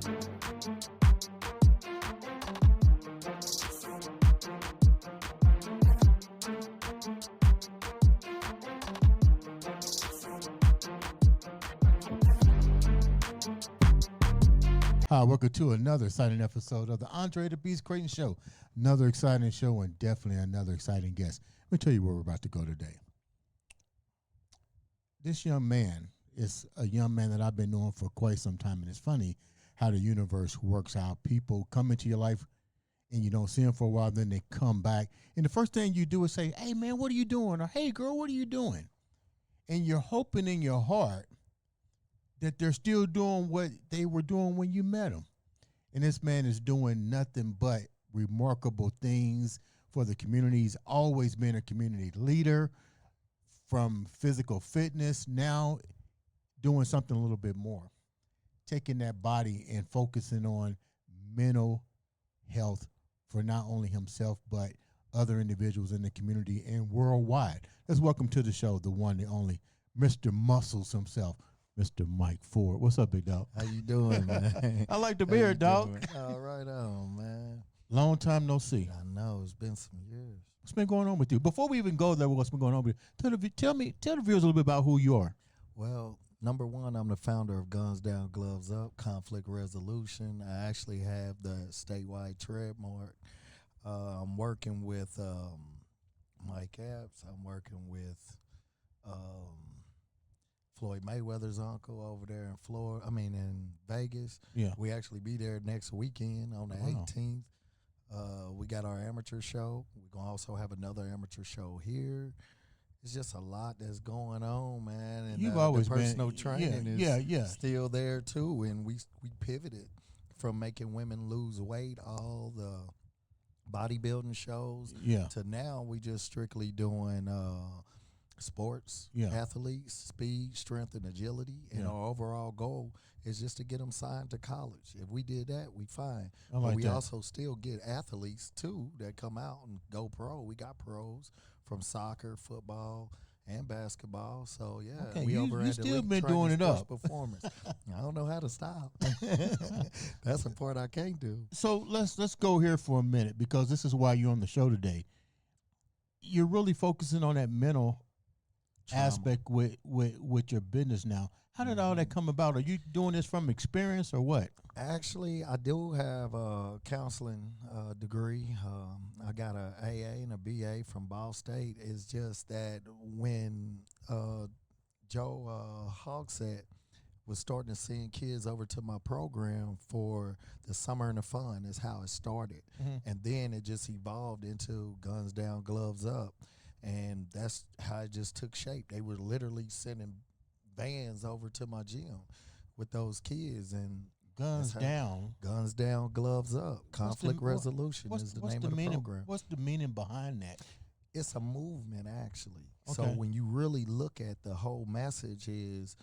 Hi, welcome to another exciting episode of the Andre the Beast Creighton Show. Another exciting show and definitely another exciting guest. Let me tell you where we're about to go today. This young man is a young man that I've been knowing for quite some time, and it's funny how the universe works out. People come into your life and you don't see them for a while, then they come back. And the first thing you do is say, hey, man, what are you doing? Or, hey, girl, what are you doing? And you're hoping in your heart that they're still doing what they were doing when you met them. And this man is doing nothing but remarkable things for the community. He's always been a community leader, from physical fitness, now doing something a little bit more, taking that body and focusing on mental health for not only himself, but other individuals in the community and worldwide. Let's welcome to the show the one, the only, Mr. Muscles himself, Mr. Mike Ford. What's up, big dog? How you doing, man? I like the beard, dog. All right on, man. Long time no see. I know, it's been some years. What's been going on with you? Before we even go there, what's been going on with you? Tell the viewers a little bit about who you are. Well, number one, I'm the founder of Guns Down, Gloves Up, Conflict Resolution. I actually have the statewide trademark. I'm working with Mike Epps. I'm working with Floyd Mayweather's uncle over there in Florida. In Vegas. Yeah. We actually be there next weekend on the 18th. We got our amateur show. We're going to also have another amateur show here. It's just a lot that's going on, man. And you've always the personal been, training is still there, too. And we pivoted from making women lose weight, all the bodybuilding shows, to now we just strictly doing sports, athletes, speed, strength, and agility. And our overall goal is just to get them signed to college. If we did that, we fine. But we also still get athletes, too, that come out and go pro. We got pros from soccer, football, and basketball. So, we over you still been doing it up. Performance. I don't know how to stop. That's the part I can't do. So let's go here for a minute, because this is why you're on the show today. You're really focusing on that mental aspect with your business now. How did all that come about? Are you doing this from experience or what? Actually, I do have a counseling degree. I got a AA and a BA from Ball State. It's just that when Joe Hogsett was starting to send kids over to my program for the summer and the fun is how it started. And then it just evolved into Guns Down, Gloves Up. And that's how it just took shape. They were literally sending vans over to my gym with those kids. And Guns Down, Gloves Up. Conflict Resolution is the name of the program. What's the meaning behind that? It's a movement, actually. Okay. So when you really look at the whole message is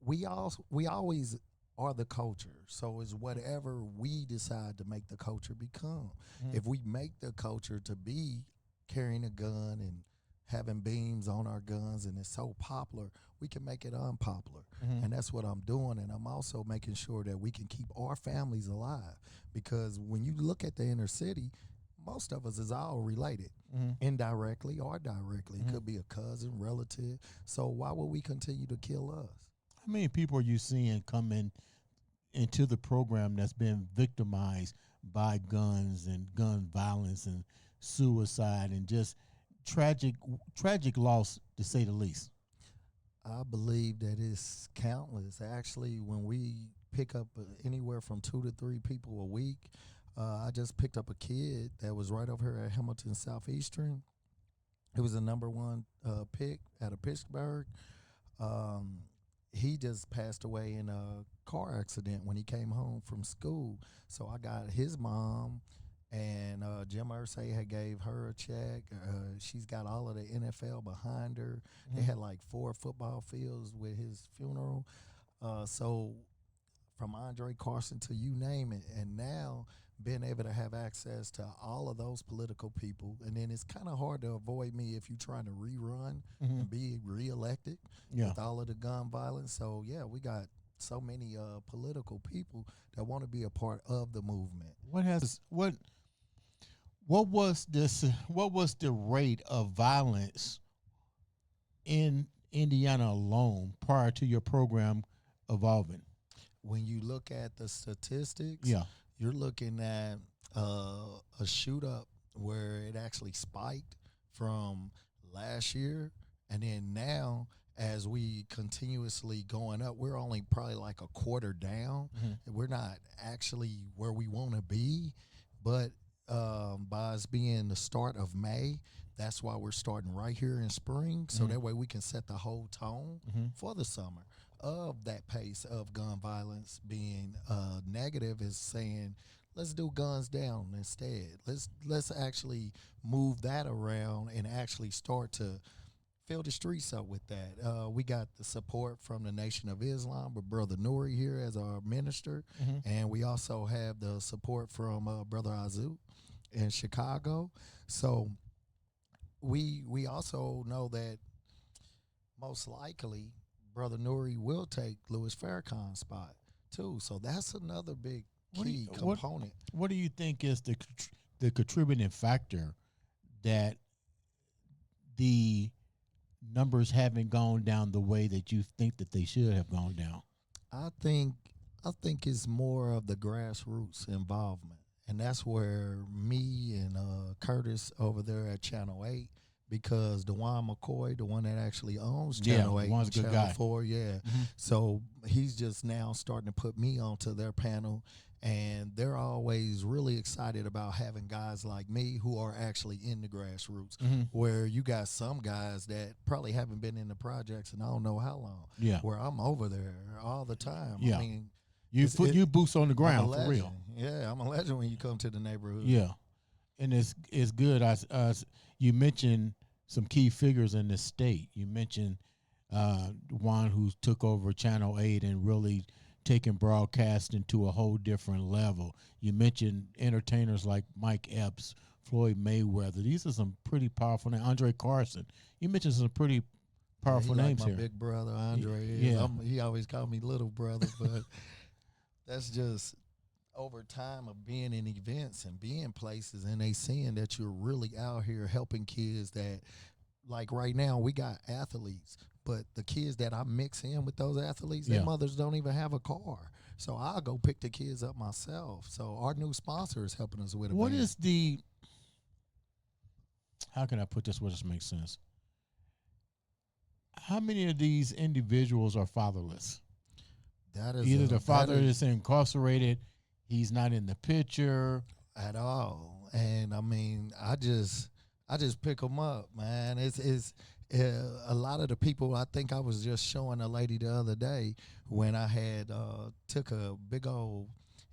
we always are the culture. So it's whatever we decide to make the culture become. If we make the culture to be carrying a gun and having beams on our guns and it's so popular, we can make it unpopular. And that's what I'm doing. And I'm also making sure that we can keep our families alive, because when you look at the inner city, most of us is all related, indirectly or directly. It could be a cousin, relative. So why would we continue to kill us? How many people are you seeing come into the program that's been victimized by guns and gun violence and suicide and just tragic loss, to say the least? I believe that it's countless. Actually, when we pick up anywhere from 2 to 3 people a week, I just picked up a kid that was right over here at Hamilton Southeastern. It was a number 1 pick out of Pittsburgh. He just passed away in a car accident when he came home from school. So I got his mom, and Jim Irsay had gave her a check. She's got all of the NFL behind her. They had like 4 football fields with his funeral. So from Andre Carson to you name it. And now being able to have access to all of those political people. And then it's kind of hard to avoid me if you're trying to rerun and be reelected with all of the gun violence. So, yeah, we got so many political people that want to be a part of the movement. What was this? What was the rate of violence in Indiana alone prior to your program evolving? When you look at the statistics, Yeah. you're looking at a shoot up where it actually spiked from last year, and then now as we continuously going up, we're only probably like a quarter down. We're not actually where we want to be, but by us being the start of May, that's why we're starting right here in spring, so that way we can set the whole tone for the summer of that pace of gun violence being negative, is saying let's do guns down instead. Let's actually move that around and actually start to fill the streets up with that. We got the support from the Nation of Islam with Brother Nuri here as our minister, and we also have the support from Brother Azu in Chicago. So we also know that most likely Brother Nuri will take Louis Farrakhan's spot too. So that's another big key component. What do you think is the contributing factor that the numbers haven't gone down the way that you think that they should have gone down? I think it's more of the grassroots involvement, and that's where me and Curtis over there at Channel 8, because DeJuan McCoy, the one that actually owns Channel 8, DeJuan's a good Channel guy. 4, so he's just now starting to put me onto their panel, and they're always really excited about having guys like me who are actually in the grassroots, where you got some guys that probably haven't been in the projects in I don't know how long, where I'm over there all the time. I mean, you boots on the ground for real. Yeah, I'm a legend when you come to the neighborhood. Yeah, and it's good. You mentioned some key figures in the state. You mentioned one who took over Channel 8 and really taking broadcasting to a whole different level. You mentioned entertainers like Mike Epps, Floyd Mayweather. These are some pretty powerful names. Andre Carson. You mentioned some pretty powerful names my here. Big brother Andre. He always called me little brother, but that's just over time of being in events and being places, and they seeing that you're really out here helping kids that, like right now, we got athletes, but the kids that I mix in with those athletes, their mothers don't even have a car. So I'll go pick the kids up myself. So our new sponsor is helping us with it. How can I put this where this makes sense? How many of these individuals are fatherless? That is either the father is incarcerated, he's not in the picture at all. And I mean, I just pick them up, man. It's a lot of the people. I think I was just showing a lady the other day when I had took a big old,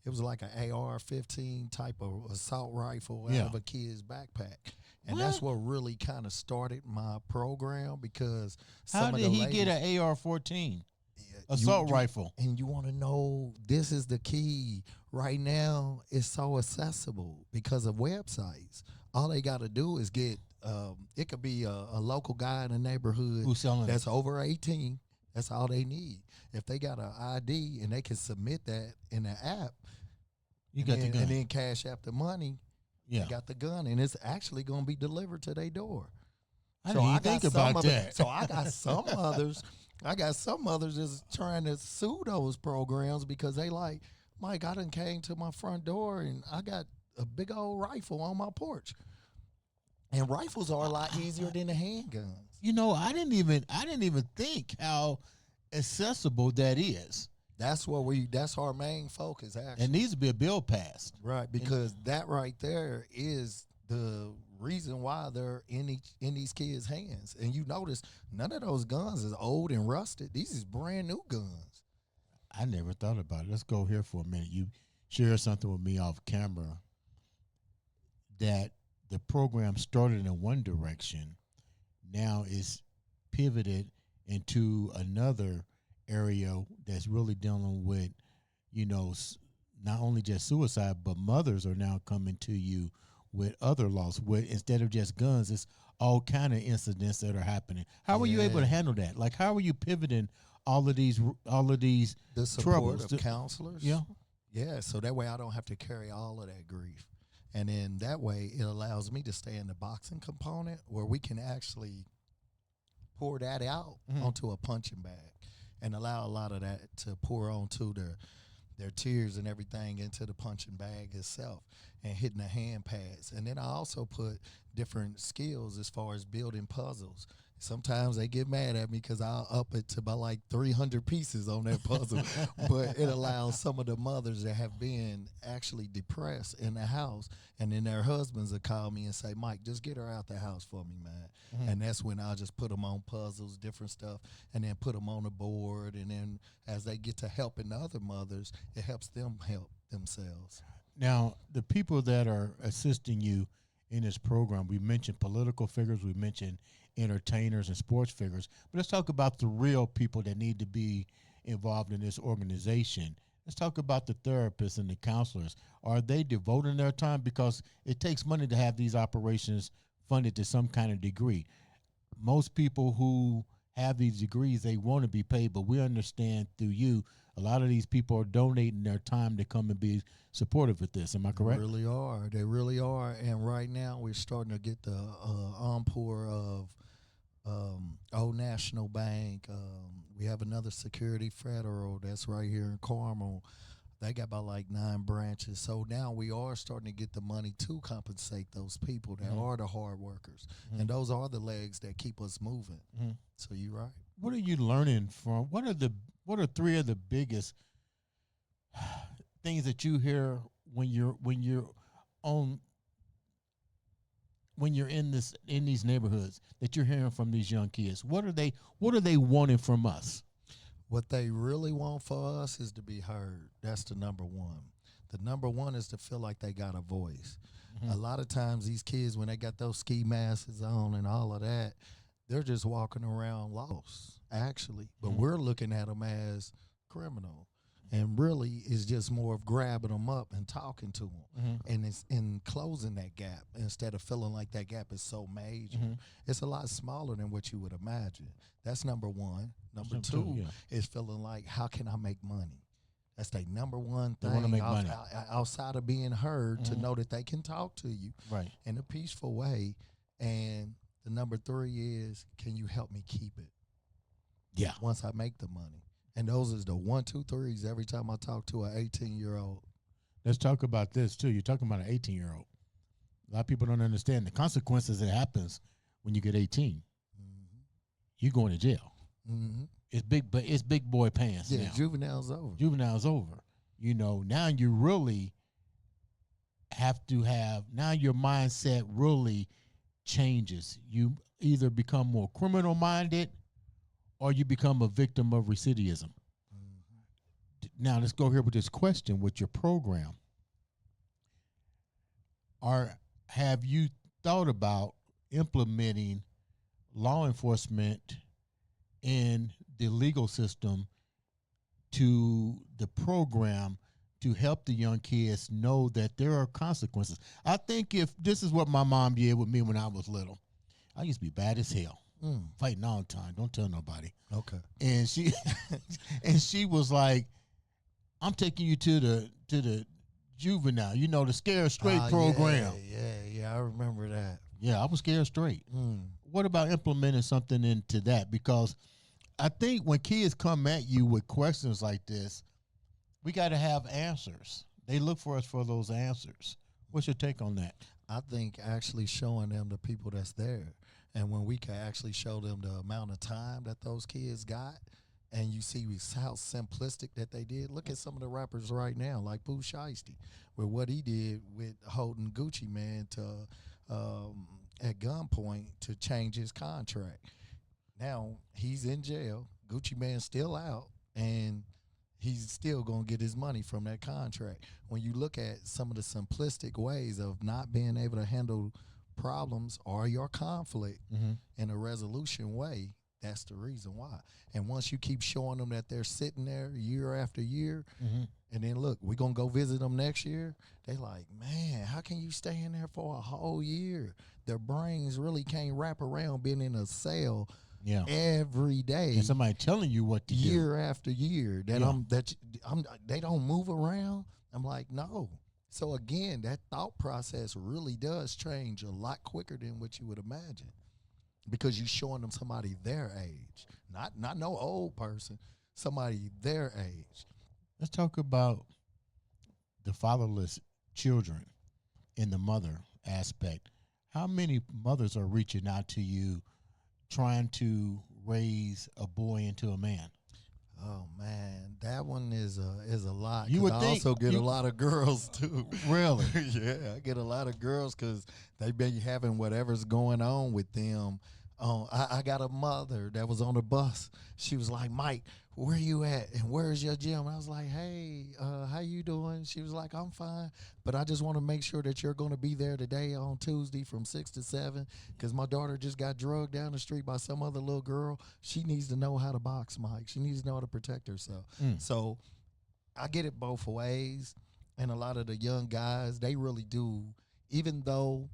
it was like an AR-15 type of assault rifle out of a kid's backpack. And that's what really kind of started my program, because how did he get an AR-14 assault rifle? And you want to know, this is the key. Right now, it's so accessible because of websites. All they got to do is get, it could be a local guy in the neighborhood who's selling that's over 18. That's all they need. If they got an ID and they can submit that in the app, the gun. And then cash out the money, they got the gun, and it's actually going to be delivered to their door. I didn't even think about that. So I got some others. I got some others just trying to sue those programs because they like, Mike, I done came to my front door and I got a big old rifle on my porch. And rifles are a lot easier than the handguns. You know, I didn't even think how accessible that is. That's our main focus, actually. It needs to be a bill passed. Right, because that right there is the reason why they're in these kids' hands. And you notice none of those guns is old and rusted. These is brand new guns. I never thought about it. Let's go here for a minute. You share something with me off camera that the program started in one direction, now is pivoted into another area that's really dealing with, you know, not only just suicide, but mothers are now coming to you with other loss. With, instead of just guns, it's all kind of incidents that are happening. How were you able to handle that? Like, how are you pivoting all of these The support troubles. of counselors. Yeah. Yeah, so that way I don't have to carry all of that grief. And then that way it allows me to stay in the boxing component where we can actually pour that out onto a punching bag and allow a lot of that to pour onto their tears and everything into the punching bag itself and hitting the hand pads. And then I also put different skills as far as building puzzles. Sometimes they get mad at me because I'll up it to about like 300 pieces on that puzzle. But it allows some of the mothers that have been actually depressed in the house, and then their husbands will call me and say, Mike, just get her out the house for me, man. And that's when I'll just put them on puzzles, different stuff, and then put them on the board. And then as they get to helping the other mothers, it helps them help themselves. Now, the people that are assisting you in this program, we mentioned political figures, we mentioned entertainers and sports figures, but let's talk about the real people that need to be involved in this organization. Let's talk about the therapists and the counselors. Are they devoting their time? Because it takes money to have these operations funded to some kind of degree. Most people who have these degrees, they want to be paid, but we understand through you, a lot of these people are donating their time to come and be supportive with this. Am I correct? They really are. They really are. And right now we're starting to get the encore of Old National Bank. We have another Security Federal that's right here in Carmel. They got about like 9 branches. So now we are starting to get the money to compensate those people that are the hard workers. And those are the legs that keep us moving. So you're right. What are you learning from? What are 3 of the biggest things that you hear when you're in these neighborhoods that you're hearing from these young kids? What are they wanting from us? What they really want for us is to be heard. That's the number one. The number one is to feel like they got a voice. A lot of times these kids, when they got those ski masks on and all of that, they're just walking around lost, actually. But we're looking at them as criminal. And really, it's just more of grabbing them up and talking to them. And it's in closing that gap instead of feeling like that gap is so major. It's a lot smaller than what you would imagine. That's number one. Number two is feeling like, how can I make money? That's their number one thing. They want to make money. Outside of being heard, to know that they can talk to you in a peaceful way. And the number 3 is, can you help me keep it? Yeah. Once I make the money. And those is the 1, 2, 3s every time I talk to an 18-year-old. Let's talk about this too. You're talking about an 18-year-old. A lot of people don't understand the consequences that happens when you get 18. You're going to jail. It's big boy pants. Yeah, now. juvenile's over. Juvenile's over. You know, now you really have to have, now your mindset really changes. You either become more criminal minded or you become a victim of recidivism. Now let's go here with this question with your program. Have you thought about implementing law enforcement in the legal system to the program to help the young kids know that there are consequences? I think if this is what my mom did with me when I was little, I used to be bad as hell. Fighting all the time. Don't tell nobody. Okay. And she and she was like, I'm taking you to the juvenile, the Scared Straight program. Yeah, I remember that. Yeah, I was scared straight. What about implementing something into that? Because I think when kids come at you with questions like this, we got to have answers. They look for us for those answers. What's your take on that? I think actually showing them the people that's there. And when we can actually show them the amount of time that those kids got, and you see how simplistic that they did. Look at some of the rappers right now, like Pooh Shiesty, with what he did with holding Gucci Man to at gunpoint to change his contract. Now he's in jail. Gucci Man's still out, and he's still gonna get his money from that contract. When you look at some of the simplistic ways of not being able to handle problems or your conflict in a resolution way, that's the reason why. And once you keep showing them that they're sitting there year after year, and then look, we're going to go visit them next year, they like, man, how can you stay in there for a whole year? Their brains really can't wrap around being in a cell Yeah. every day, And somebody telling you what to do. year after year, that Yeah. they don't move around. I'm like, no. So again, that thought process really does change a lot quicker than what you would imagine, because you're showing them somebody their age, not no old person, somebody their age. Let's talk about the fatherless children in the mother aspect. How many mothers are reaching out to you trying to raise a boy into a man? Oh man, that one is a lot. You 'Cause would I think also get a lot of girls too. Really? Yeah, I get a lot of girls because they be having whatever's going on with them. I got a mother that was on the bus. She was like, Mike, where you at? And where's your gym? I was like, hey, how you doing? She was like, I'm fine, but I just want to make sure that you're going to be there today on Tuesday from 6 to 7 because my daughter just got drugged down the street by some other little girl. She needs to know how to box, Mike. She needs to know how to protect herself. So I get it both ways. And a lot of the young guys, they really do, even though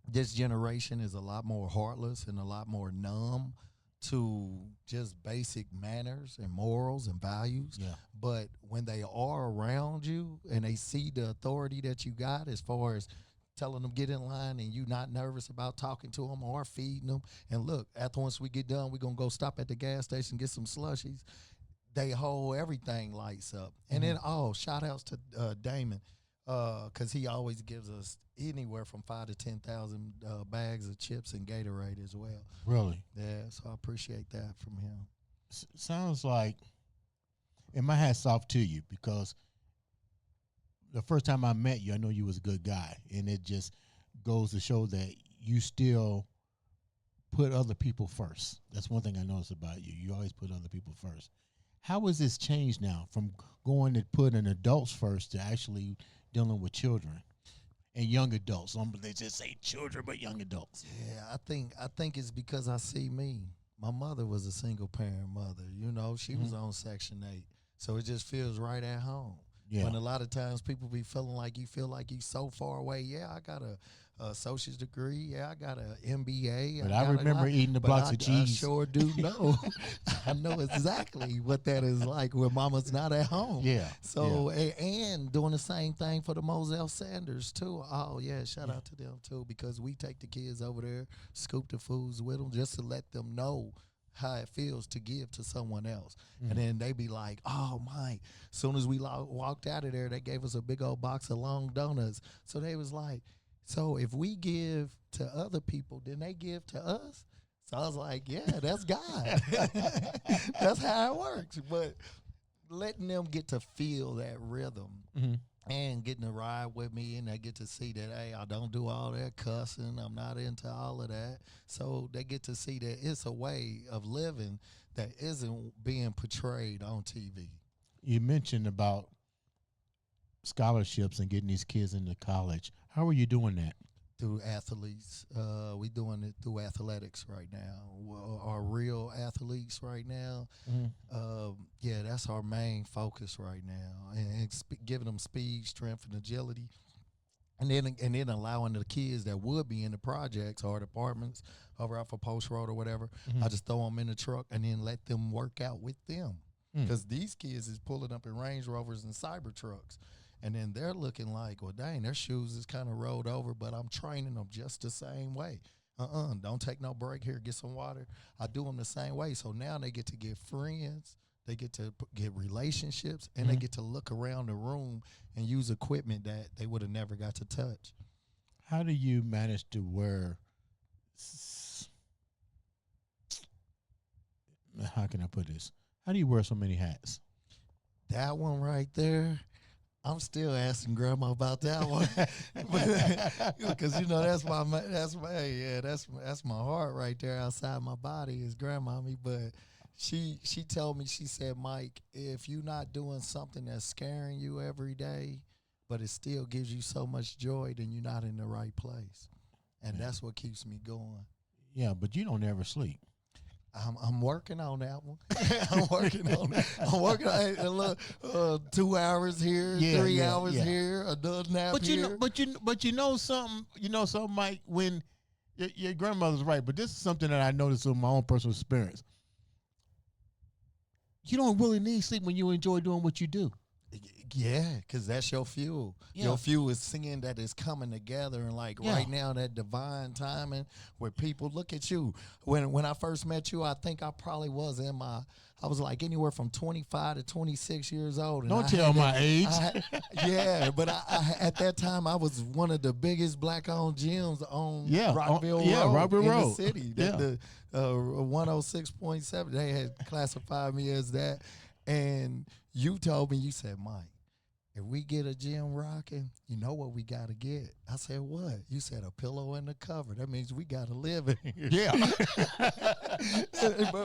this generation is a lot more heartless and a lot more numb to just basic manners and morals and values. Yeah. But when they are around you and they see the authority that you got, as far as telling them get in line and you not nervous about talking to them or feeding them, and look, after once we get done, we're going to go stop at the gas station, get some slushies. They hold everything lights up. And then, shout outs to Damon, because he always gives us anywhere from 5 to 10,000 bags of chips and Gatorade as well. Really? Yeah, so I appreciate that from him. Sounds like, and my hat's off to you, because the first time I met you, I know you was a good guy, and it just goes to show that you still put other people first. That's one thing I noticed about you. You always put other people first. How has this changed now from going to putting adults first to actually dealing with children and young adults? They just say children, but young adults. Yeah, I think it's because I see me. My mother was a single parent mother. You know, she was on Section 8, so it just feels right at home. Yeah. When a lot of times people be feeling like you feel like you so far away. Yeah, I got a associate's degree. Yeah, I got an MBA. But I remember eating the blocks of cheese. I sure do know. I know exactly what that is like when mama's not at home. Yeah. So, and doing the same thing for the Moselle Sanders, too. Oh, yeah, shout out to them, too, because we take the kids over there, scoop the foods with them just to let them know how it feels to give to someone else. And then they be like, oh, Mike. As soon as we walked out of there, they gave us a big old box of long donuts. So they was like, so if we give to other people, then they give to us? So I was like, yeah, that's God. That's how it works. But letting them get to feel that rhythm and getting to ride with me, and they get to see that, hey, I don't do all that cussing. I'm not into all of that. So they get to see that it's a way of living that isn't being portrayed on TV. You mentioned about scholarships and getting these kids into college. How are you doing that? Through athletes. We doing it through athletics right now. Our real athletes right now. Yeah, that's our main focus right now, and giving them speed, strength, and agility. And then allowing the kids that would be in the projects or departments over out for Post Road or whatever, I just throw them in the truck and then let them work out with them. Because these kids is pulling up in Range Rovers and Cybertrucks. And then they're looking like, well, dang, their shoes is kind of rolled over, but I'm training them just the same way. Don't take no break here. Get some water. I do them the same way. So now they get to get friends. They get to get relationships, and they get to look around the room and use equipment that they would have never got to touch. How do you manage to wear, how can I put this? How do you wear so many hats? That one right there, I'm still asking Grandma about that one, because that's my heart right there outside my body is Grandmommy. But she told me, she said, Mike, if you're not doing something that's scaring you every day, but it still gives you so much joy, then you're not in the right place, and that's what keeps me going. Yeah, but you don't ever sleep. I'm working on that one. I'm working on it. I'm working on it. 2 hours here, 3 hours here, another nap here. But you know something, Mike, when your grandmother's right, but this is something that I noticed in my own personal experience. You don't really need sleep when you enjoy doing what you do. Yeah, because that's your fuel. Yeah. Your fuel is seeing that it's coming together, and like Yeah. right now, that divine timing where people look at you. When I first met you, I think I probably was I was like anywhere from 25 to 26 years old. And Don't tell my age. Yeah, but I at that time I was one of the biggest black-owned gyms on Yeah, Rockville yeah, Road Rockville in Road. the city. Yeah. The 106.7, they had classified me as that. And you told me, you said, Mike, if we get a gym rocking, you know what we got to get? I said, what? You said a pillow and a cover. That means we got to live in here. Yeah.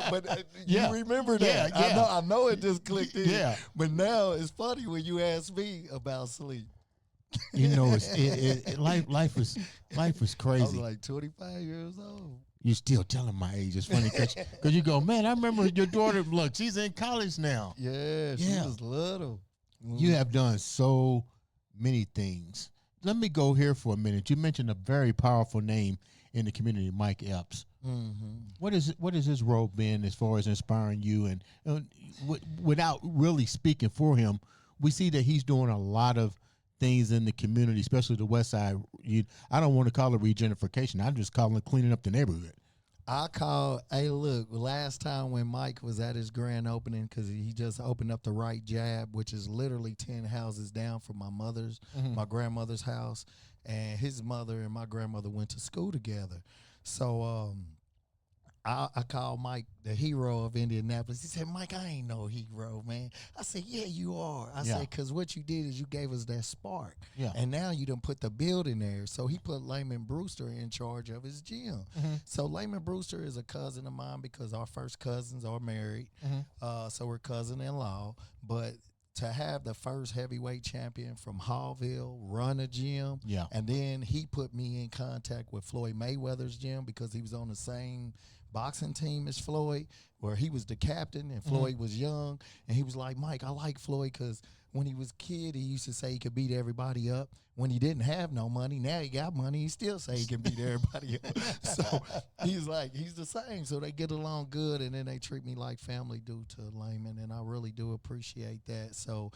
but Yeah. you remember that. Yeah. I know it just clicked in. Yeah. But now it's funny when you ask me about sleep. You know, life is I was crazy. like 25 years old. You're still telling my age. It's funny because you go, man, I remember your daughter. Look, she's in college now. Yeah, she Yeah. was little. You have done so many things. Let me go here for a minute. You mentioned a very powerful name in the community, Mike Epps. Mm-hmm. What is his role been as far as inspiring you? And without really speaking for him, we see that he's doing a lot of things in the community, especially the West Side. I don't want to call it regentrification. I'm just calling it cleaning up the neighborhood. Hey, look, last time when Mike was at his grand opening, because he just opened up the Right Jab, which is literally 10 houses down from my grandmother's house, and his mother and my grandmother went to school together. So I called Mike the hero of Indianapolis. He said, Mike, I ain't no hero, man. I said, yeah, you are. I said, because what you did is you gave us that spark. Yeah. And now you done put the building there. So he put Layman Brewster in charge of his gym. So Layman Brewster is a cousin of mine because our first cousins are married. So we're cousin-in-law. But to have the first heavyweight champion from Hallville run a gym, and then he put me in contact with Floyd Mayweather's gym because he was on the same boxing team as Floyd, where he was the captain and Floyd was young. And he was like, Mike, I like Floyd because when he was a kid, he used to say he could beat everybody up. When he didn't have no money, now he got money, he still say he can beat everybody up. So he's like, he's the same. So they get along good, and then they treat me like family do to Layman, and I really do appreciate that. So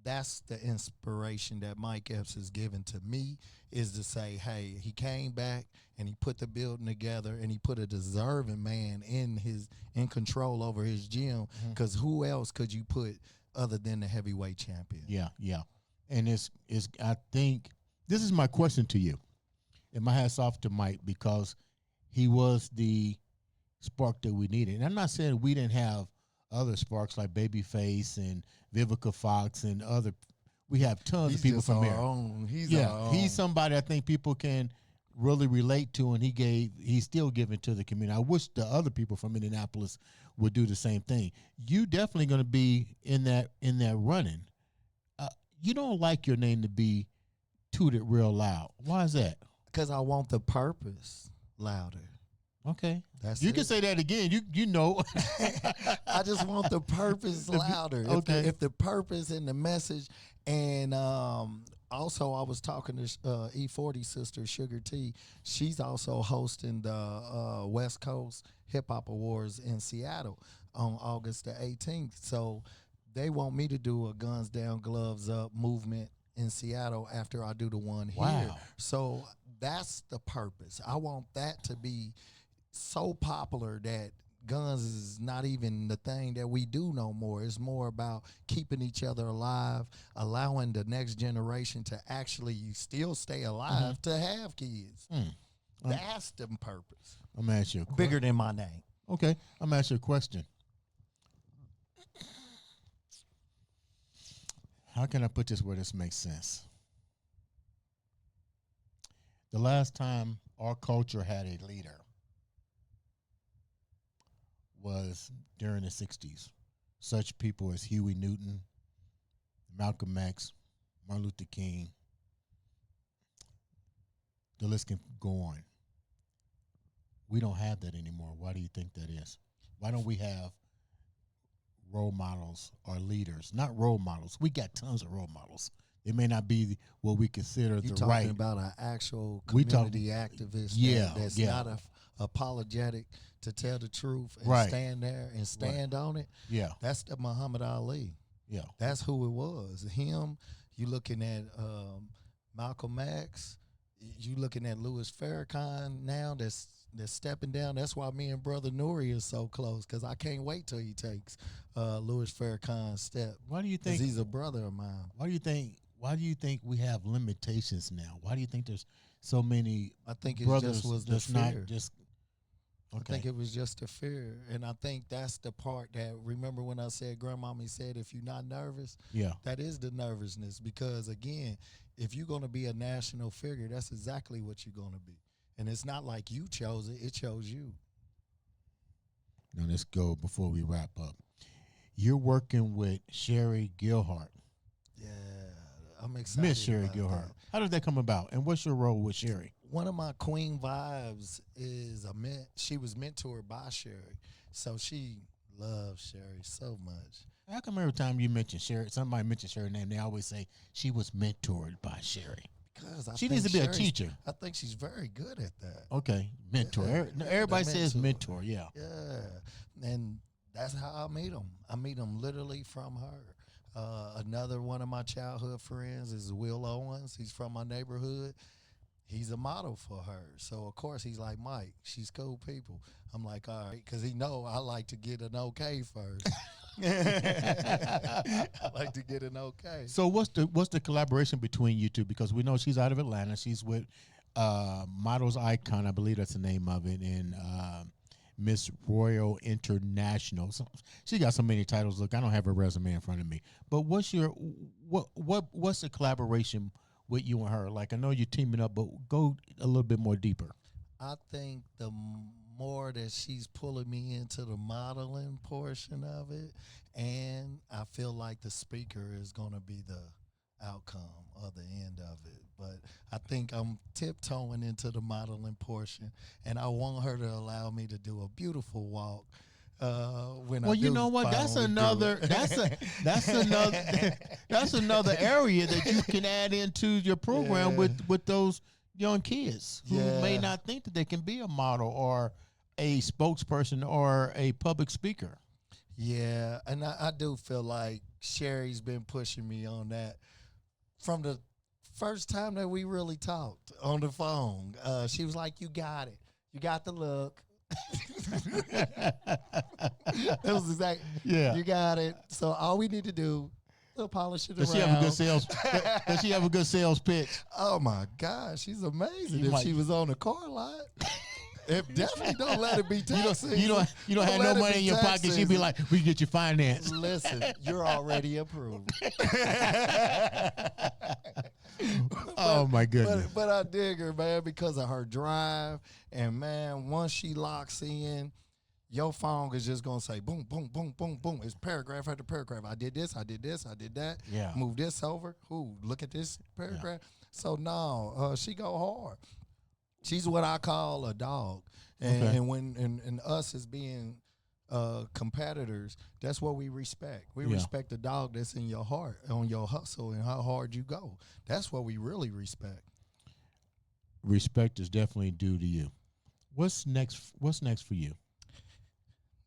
that's the inspiration that Mike Epps has given to me, is to say, hey, he came back and he put the building together, and he put a deserving man in control over his gym, because who else could you put other than the heavyweight champion? Yeah. And it's I think this is my question to you. And my hat's off to Mike, because he was the spark that we needed. And I'm not saying we didn't have other sparks like Babyface and Vivica Fox and other. We have tons of people from here. He's somebody I think people can really relate to, and he's still giving to the community. I wish the other people from Indianapolis would do the same thing. You definitely going to be in that running. You don't like your name to be tooted real loud. Why is that? Because I want the purpose louder. Okay. That's you can say that again. You know. I just want the purpose louder. Okay. If the purpose and the message, and also I was talking to E40 sister Sugar T. She's also hosting the West Coast Hip Hop Awards in Seattle on August the 18th. So they want me to do a Guns Down, Gloves Up movement in Seattle after I do the one here. Wow. So that's the purpose. I want that to be so popular that guns is not even the thing that we do no more. It's more about keeping each other alive, allowing the next generation to actually still stay alive to have kids. That's the purpose. I'm going to ask you a question. Bigger than my name. Okay. I'm going to ask you a question. How can I put this where this makes sense? The last time our culture had a leader was during the 60s. Such people as Huey Newton, Malcolm X, Martin Luther King. The list can go on. We don't have that anymore. Why do you think that is? Why don't we have role models or leaders? Not role models. We got tons of role models They may not be what we consider You the talking right. about an actual We talk- community activist Yeah, that's yeah. not apologetic to tell the truth and Right. stand there and stand on it. Yeah, That's the Muhammad Ali. yeah, That's who it was. Him. You looking at Malcolm X. You looking at Louis Farrakhan now. That's stepping down. That's why me and Brother Nuri is so close, because I can't wait till he takes Louis Farrakhan's step. Why do you Because think? he's a brother of mine. Why do you think? Why do you think we have limitations now? Why do you think there's so many I think it brothers just was the that's fear. not just? I Okay. think it was just the fear. And I think that's the part that, remember when I said, Grandmommy said, if you're not nervous, Yeah. that is the nervousness. Because again, if you're going to be a national figure, that's exactly what you're going to be. And it's not like you chose it, it chose you. Now let's go before we wrap up. You're working with Sherry Gilhart, Yeah, I'm excited. Miss Sherry about Gilhart. that. How did that come about, and what's your role with Sherry? One of my queen vibes is she was mentored by Sherry. So she loves Sherry so much. How come every time you mention Sherry, somebody mentions Sherry's name, they always say she was mentored by Sherry? Because She needs to be Sherry's- a teacher. I think she's very good at that. Okay, mentor. Yeah, Everybody the says mentor. mentor. Yeah. Yeah, and that's how I meet them. I meet them literally from her. Another one of my childhood friends is Will Owens. He's from my neighborhood. He's a model for her. So, of course, he's like, Mike, she's cool people. I'm like, all right, because he know I like to get an okay first. I like to get an okay. So what's the collaboration between you two? Because we know she's out of Atlanta. She's with Models Icon, I believe that's the name of it, and Miss Royal International. So she got so many titles. Look, I don't have her resume in front of me. But what's the collaboration with you and her? Like, I know you're teaming up, but go a little bit more deeper. I think the more that she's pulling me into the modeling portion of it, and I feel like the speaker is going to be the outcome of the end of it. But I think I'm tiptoeing into the modeling portion, and I want her to allow me to do a beautiful walk. When Well, I you do know what? That's finally do another. it. That's another area that you can add into your program Yeah. with those young kids who may Yeah. not think that they can be a model or a spokesperson or a public speaker. Yeah, and I do feel like Sherry's been pushing me on that from the first time that we really talked on the phone. She was like, "You got it. You got the look." That was exactly. Yeah. You got it. So all we need to do is polish it Does around. she have a good sales? Does she have a good sales pitch? Oh my gosh, she's amazing. You If might- she was on the car lot, if definitely don't let it be tax You don't have no let it money be in your tax pocket. She'd be season. like, "We can get you financed." Listen, you're already approved. Oh my goodness. But I dig her, man, because of her drive. And man, once she locks in, your phone is just gonna say boom, boom, boom, boom, boom. It's paragraph after paragraph. I did this, I did this, I did that. Yeah. Move this over. Ooh, look at this paragraph. So no, she go hard. She's what I call a dog. And, Okay. and when and us as being competitors, that's what we respect. We Yeah. respect the dog that's in your heart, on your hustle, and how hard you go. That's what we really respect. Respect is definitely due to you. What's next? What's next for you?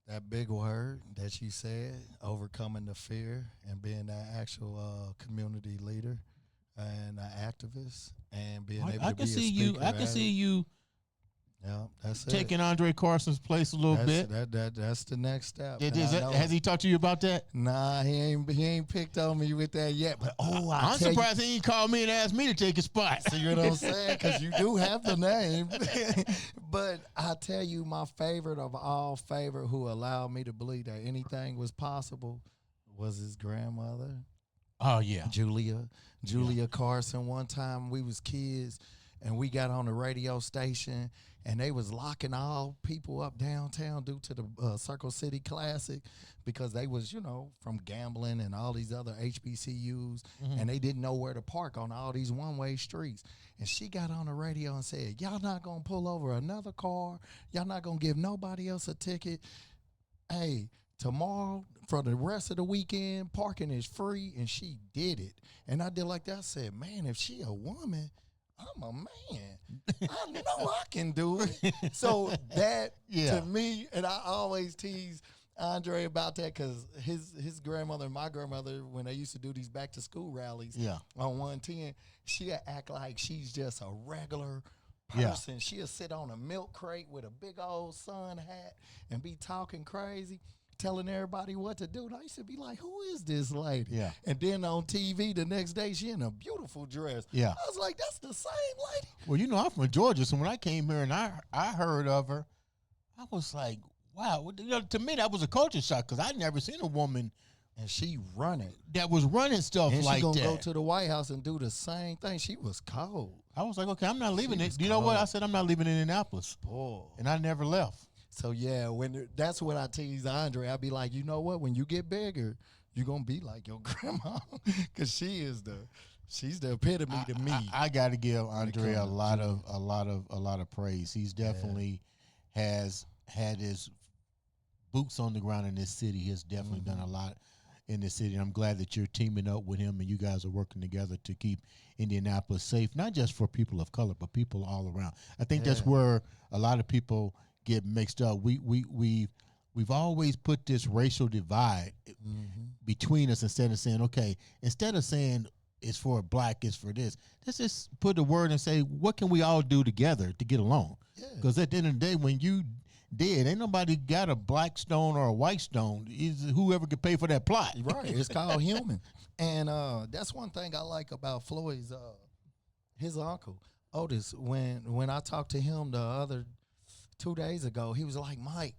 That big word that you said, overcoming the fear and being that actual community leader and an activist and being able I to can be see a you. speaker I can at see it. you Yeah, that's taking it. Andre Carson's place a little bit. That's the next step. Is And I that- know has he talked to you about that? Nah, he ain't picked on me with that yet. But I'm surprised he ain't called me and asked me to take his spot. So you know what I'm saying? Because you do have the name. But I tell you, my favorite of all favorite who allowed me to believe that anything was possible was his grandmother, Oh yeah. Julia Carson. One time we was kids and we got on the radio station and they was locking all people up downtown due to the Circle City Classic because they was, from gambling and all these other HBCUs and they didn't know where to park on all these one-way streets. And she got on the radio and said, y'all not going to pull over another car. Y'all not going to give nobody else a ticket. Hey, tomorrow for the rest of the weekend, parking is free, and she did it. And I did like that. I said, man, if she a woman, I'm a man. I know I can do it. So that to me, and I always tease Andre about that because his grandmother and my grandmother, when they used to do these back to school rallies on 110, she'd act like she's just a regular person. She'll sit on a milk crate with a big old sun hat and be talking crazy, telling everybody what to do. And I used to be like, who is this lady? Yeah. And then on TV the next day, she in a beautiful dress. Yeah. I was like, that's the same lady. Well, you know, I'm from Georgia, so when I came here and I heard of her, I was like, wow. You know, to me, that was a culture shock because I'd never seen a woman and she running that was running stuff and like she gonna that. go to the White House and do the same thing. She was cold. I was like, okay, I'm not leaving She it. was You know what? cold. I said, I'm not leaving Indianapolis. Boy. And I never left. So yeah, that's what I tease Andre. I'd be like, you know what? When you get bigger, you're gonna be like your grandma, because she's the epitome to me. I got to give Andre a comes to lot of praise. He's definitely has had his boots on the ground in this city. He has definitely done a lot in this city. And I'm glad that you're teaming up with him and you guys are working together to keep Indianapolis safe, not just for people of color, but people all around. I think that's where a lot of people get mixed up. We've always put this racial divide between us instead of saying it's for black, it's for this. Let's just put the word and say, what can we all do together to get along? Because at the end of the day, when you dead, ain't nobody got a black stone or a white stone. It's whoever can pay for that plot. Right. It's called human. And that's one thing I like about Floyd's his uncle, Otis. When I talked to him the other 2 days ago, he was like, Mike,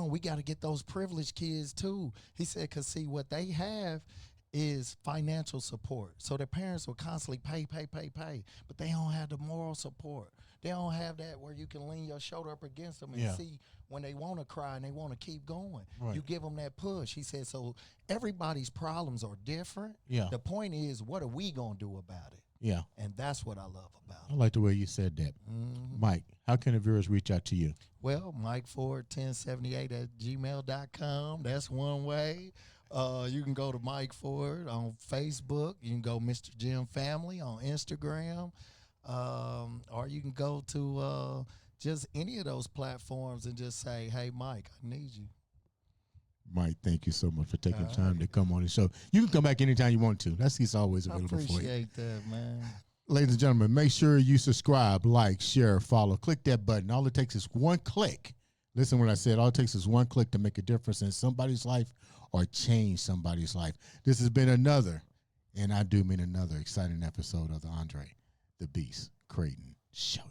we got to get those privileged kids too. He said, because see, what they have is financial support. So their parents will constantly pay, but they don't have the moral support. They don't have that where you can lean your shoulder up against them and see when they want to cry and they want to keep going. Right. You give them that push. He said, so everybody's problems are different. Yeah. The point is, what are we going to do about it? Yeah. And that's what I love about I it. like the way you said that. Mike, how can the viewers reach out to you? Well, MikeFord1078@gmail.com. That's one way. You can go to Mike Ford on Facebook. You can go Mr. Jim Family on Instagram. Or you can go to just any of those platforms and just say, hey, Mike, I need you. Mike, thank you so much for taking time to come on the show. You can come back anytime you want to. He's always I available for you. appreciate that, man. Ladies and gentlemen, make sure you subscribe, like, share, follow. Click that button. All it takes is one click. Listen to what I said. All it takes is one click to make a difference in somebody's life or change somebody's life. This has been another, and I do mean another, exciting episode of the Andre the Beast Creighton Show.